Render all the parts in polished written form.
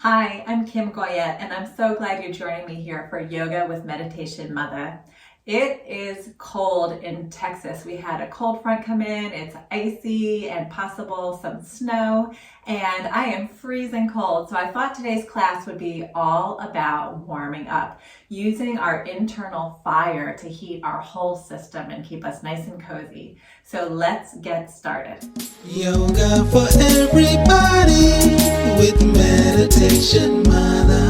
Hi, I'm Kim Goyette, and I'm so glad you're joining me here for Yoga with Meditation Mutha. It is cold in Texas. We had a cold front come in. It's icy and possible some snow, and I am freezing cold. So I thought today's class would be all about warming up, using our internal fire to heat our whole system and keep us nice and cozy. So let's get started. Yoga for everybody with Meditation Mutha.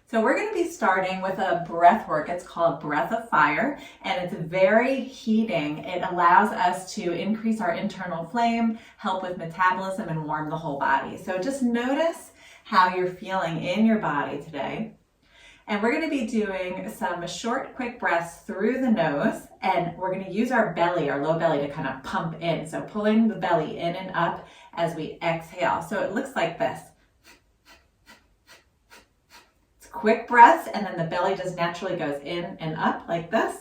So we're going to be starting with a breath work. It's called Breath of Fire, and it's very heating. It allows us to increase our internal flame, help with metabolism, and warm the whole body. So just notice how you're feeling in your body today. And we're going to be doing some short, quick breaths through the nose, and we're going to use our belly, our low belly, to kind of pump in. So pulling the belly in and up as we exhale. So it looks like this. Quick breaths, and then the belly just naturally goes in and up like this.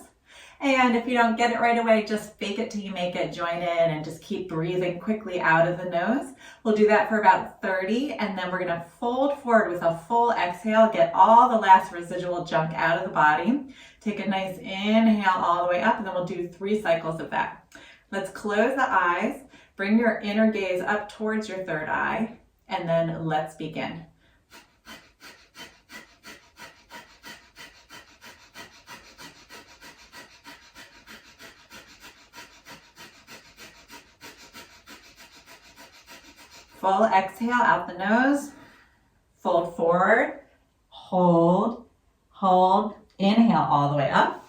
And if you don't get it right away, just fake it till you make it, join in, and just keep breathing quickly out of the nose. We'll do that for about 30, and then we're gonna fold forward with a full exhale, get all the last residual junk out of the body. Take a nice inhale all the way up, and then we'll do 3 cycles of that. Let's close the eyes, bring your inner gaze up towards your third eye, and then let's begin. Full exhale out the nose, fold forward, hold, inhale all the way up,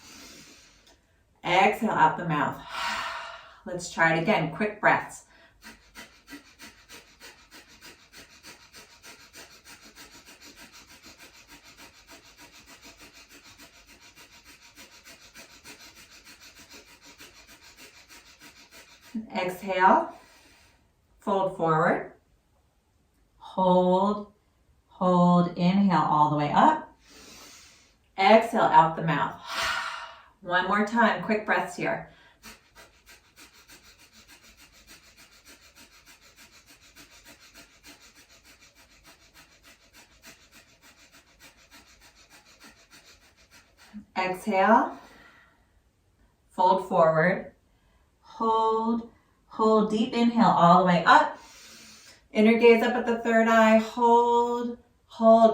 exhale out the mouth. Let's try it again, quick breaths. Exhale, fold forward. Hold, inhale all the way up. Exhale out the mouth. One more time, quick breaths here. Exhale, fold forward, hold, deep inhale all the way up. Inner gaze up at the third eye, hold,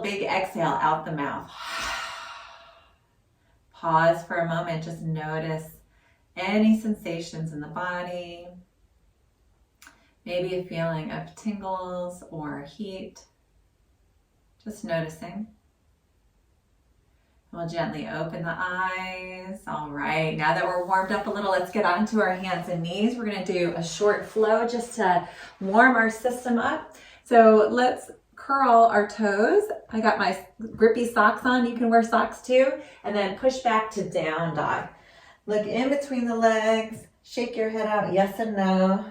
big exhale out the mouth. Pause for a moment, just notice any sensations in the body. Maybe a feeling of tingles or heat. Just noticing. We'll gently open the eyes. All right, now that we're warmed up a little, let's get onto our hands and knees. We're gonna do a short flow just to warm our system up. So let's curl our toes. I got my grippy socks on. You can wear socks too. And then push back to down dog. Look in between the legs. Shake your head out, yes and no.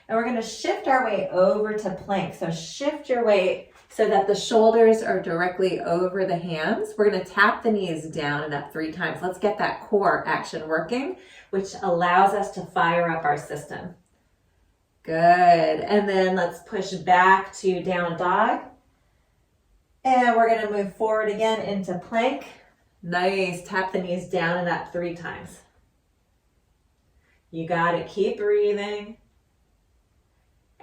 And we're gonna shift our weight over to plank. So shift your weight so that the shoulders are directly over the hands. We're gonna tap the knees down and up 3 times. Let's get that core action working, which allows us to fire up our system. Good, and then let's push back to down dog. And we're gonna move forward again into plank. Nice, tap the knees down and up 3 times. You got it, keep breathing.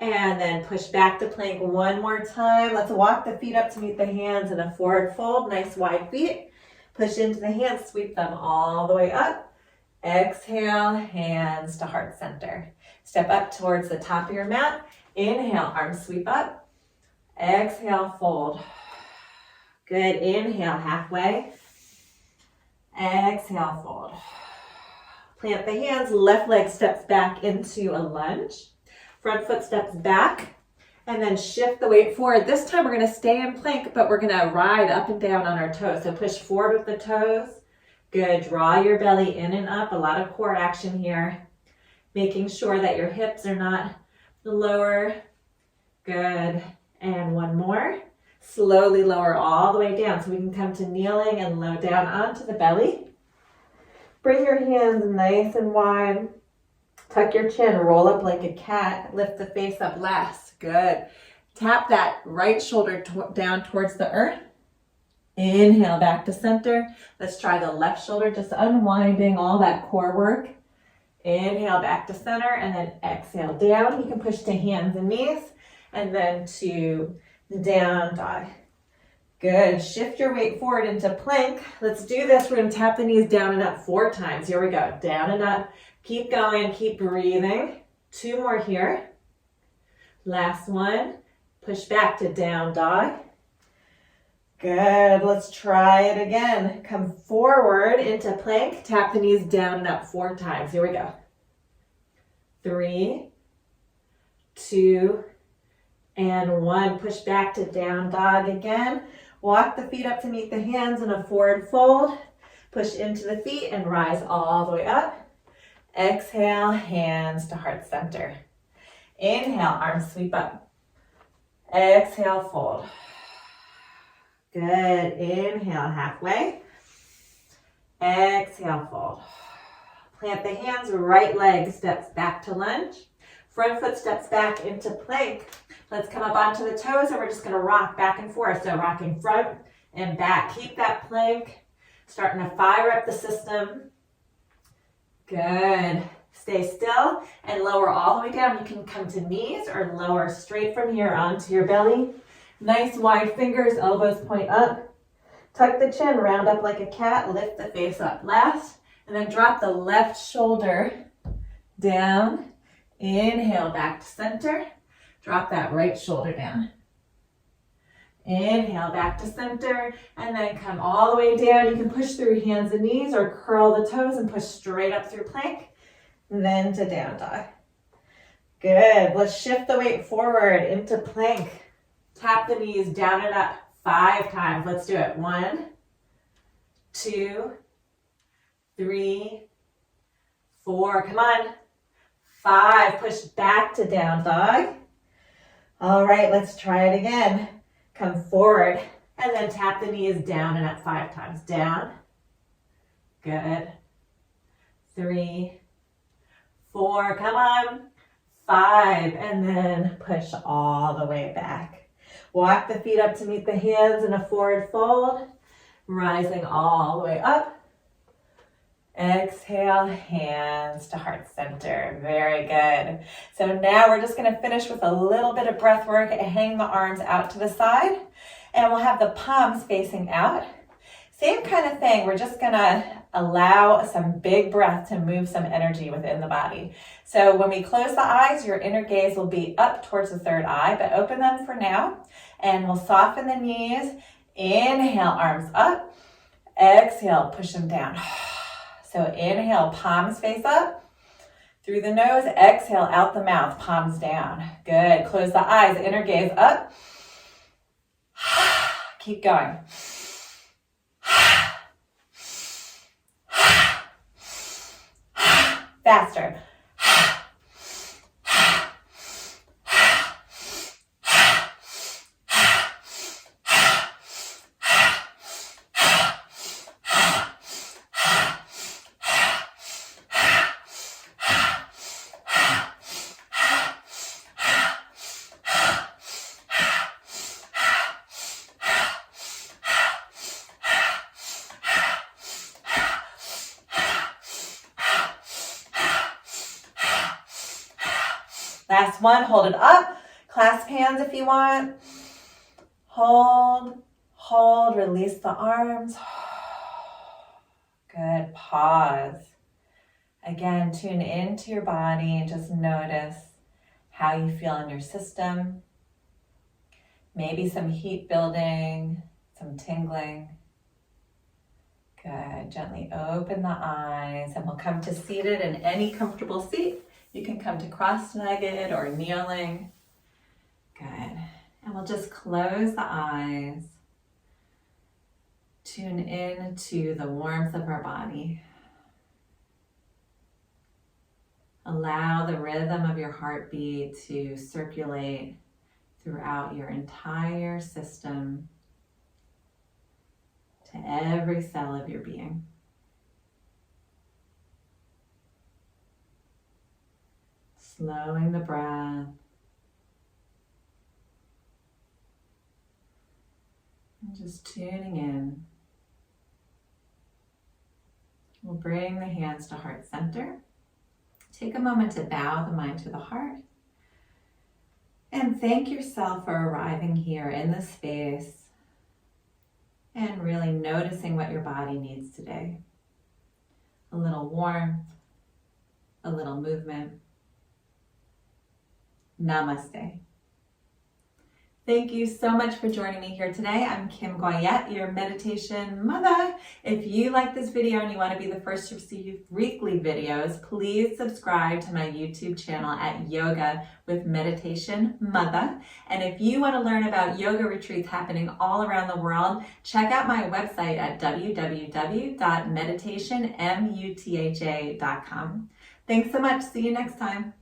And then push back to plank one more time. Let's walk the feet up to meet the hands in a forward fold. Nice wide feet. Push into the hands, sweep them all the way up. Exhale, hands to heart center. Step up towards the top of your mat. Inhale, arms sweep up. Exhale, fold. Good, inhale, halfway. Exhale, fold. Plant the hands, left leg steps back into a lunge. Front foot steps back, and then shift the weight forward. This time we're gonna stay in plank, but we're gonna ride up and down on our toes. So push forward with the toes. Good, draw your belly in and up. A lot of core action here. Making sure that your hips are not lower. Good, and one more. Slowly lower all the way down so we can come to kneeling and low down onto the belly. Bring your hands nice and wide. Tuck your chin, roll up like a cat, lift the face up last. Good. Tap that right shoulder down towards the earth. Inhale back to center. Let's try the left shoulder, just unwinding all that core work. Inhale back to center and then exhale down. You can push to hands and knees and then to down dog. Good. Shift your weight forward into plank. Let's do this. We're going to tap the knees down and up 4 times. Here we go. Down and up. Keep going. Keep breathing. 2 more here. Last one. Push back to down dog. Good. Let's try it again. Come forward into plank. Tap the knees down and up 4 times. Here we go. 3, 2, and 1. Push back to down dog again. Walk the feet up to meet the hands in a forward fold. Push into the feet and rise all the way up. Exhale, hands to heart center. Inhale, arms sweep up. Exhale, fold. Good. Inhale, halfway. Exhale, fold. Plant the hands, right leg steps back to lunge. Front foot steps back into plank. Let's come up onto the toes and we're just going to rock back and forth. So rocking front and back. Keep that plank. Starting to fire up the system. Good. Stay still and lower all the way down. You can come to knees or lower straight from here onto your belly. Nice wide fingers, elbows point up. Tuck the chin, round up like a cat, lift the face up last. And then drop the left shoulder down. Inhale back to center. Drop that right shoulder down. Inhale back to center and then come all the way down. You can push through hands and knees or curl the toes and push straight up through plank. Then to down dog. Good. Let's shift the weight forward into plank. Tap the knees down and up 5 times. Let's do it. 1, 2, 3, 4. Come on. 5. Push back to down dog. All right, let's try it again. Come forward and then tap the knees down and up 5 times. Down. Good. 3, 4. Come on. 5. And then push all the way back. Walk the feet up to meet the hands in a forward fold. Rising all the way up. Exhale, hands to heart center. Very good. So now we're just going to finish with a little bit of breath work. Hang the arms out to the side. And we'll have the palms facing out. Same kind of thing. We're just going to allow some big breath to move some energy within the body. So when we close the eyes, your inner gaze will be up towards the third eye, but open them for now. And we'll soften the knees. Inhale, arms up. Exhale, push them down. So inhale, palms face up. Through the nose, exhale out the mouth, palms down. Good. Close the eyes, inner gaze up. Keep going. Faster. Last one, hold it up. Clasp hands if you want. Hold, release the arms. Good, pause. Again, tune into your body and just notice how you feel in your system. Maybe some heat building, some tingling. Good, gently open the eyes and we'll come to seated in any comfortable seat. You can come to cross-legged or kneeling. Good. And we'll just close the eyes. Tune in to the warmth of our body. Allow the rhythm of your heartbeat to circulate throughout your entire system to every cell of your being. Slowing the breath. And just tuning in. We'll bring the hands to heart center. Take a moment to bow the mind to the heart. And thank yourself for arriving here in this space and really noticing what your body needs today. A little warmth, a little movement. Namaste. Thank you so much for joining me here today. I'm Kim Goyette, your meditation mother. If you like this video and you want to be the first to receive weekly videos, please subscribe to my YouTube channel at Yoga with Meditation Mutha. And if you want to learn about yoga retreats happening all around the world, check out my website at www.meditationmutha.com. Thanks so much. See you next time.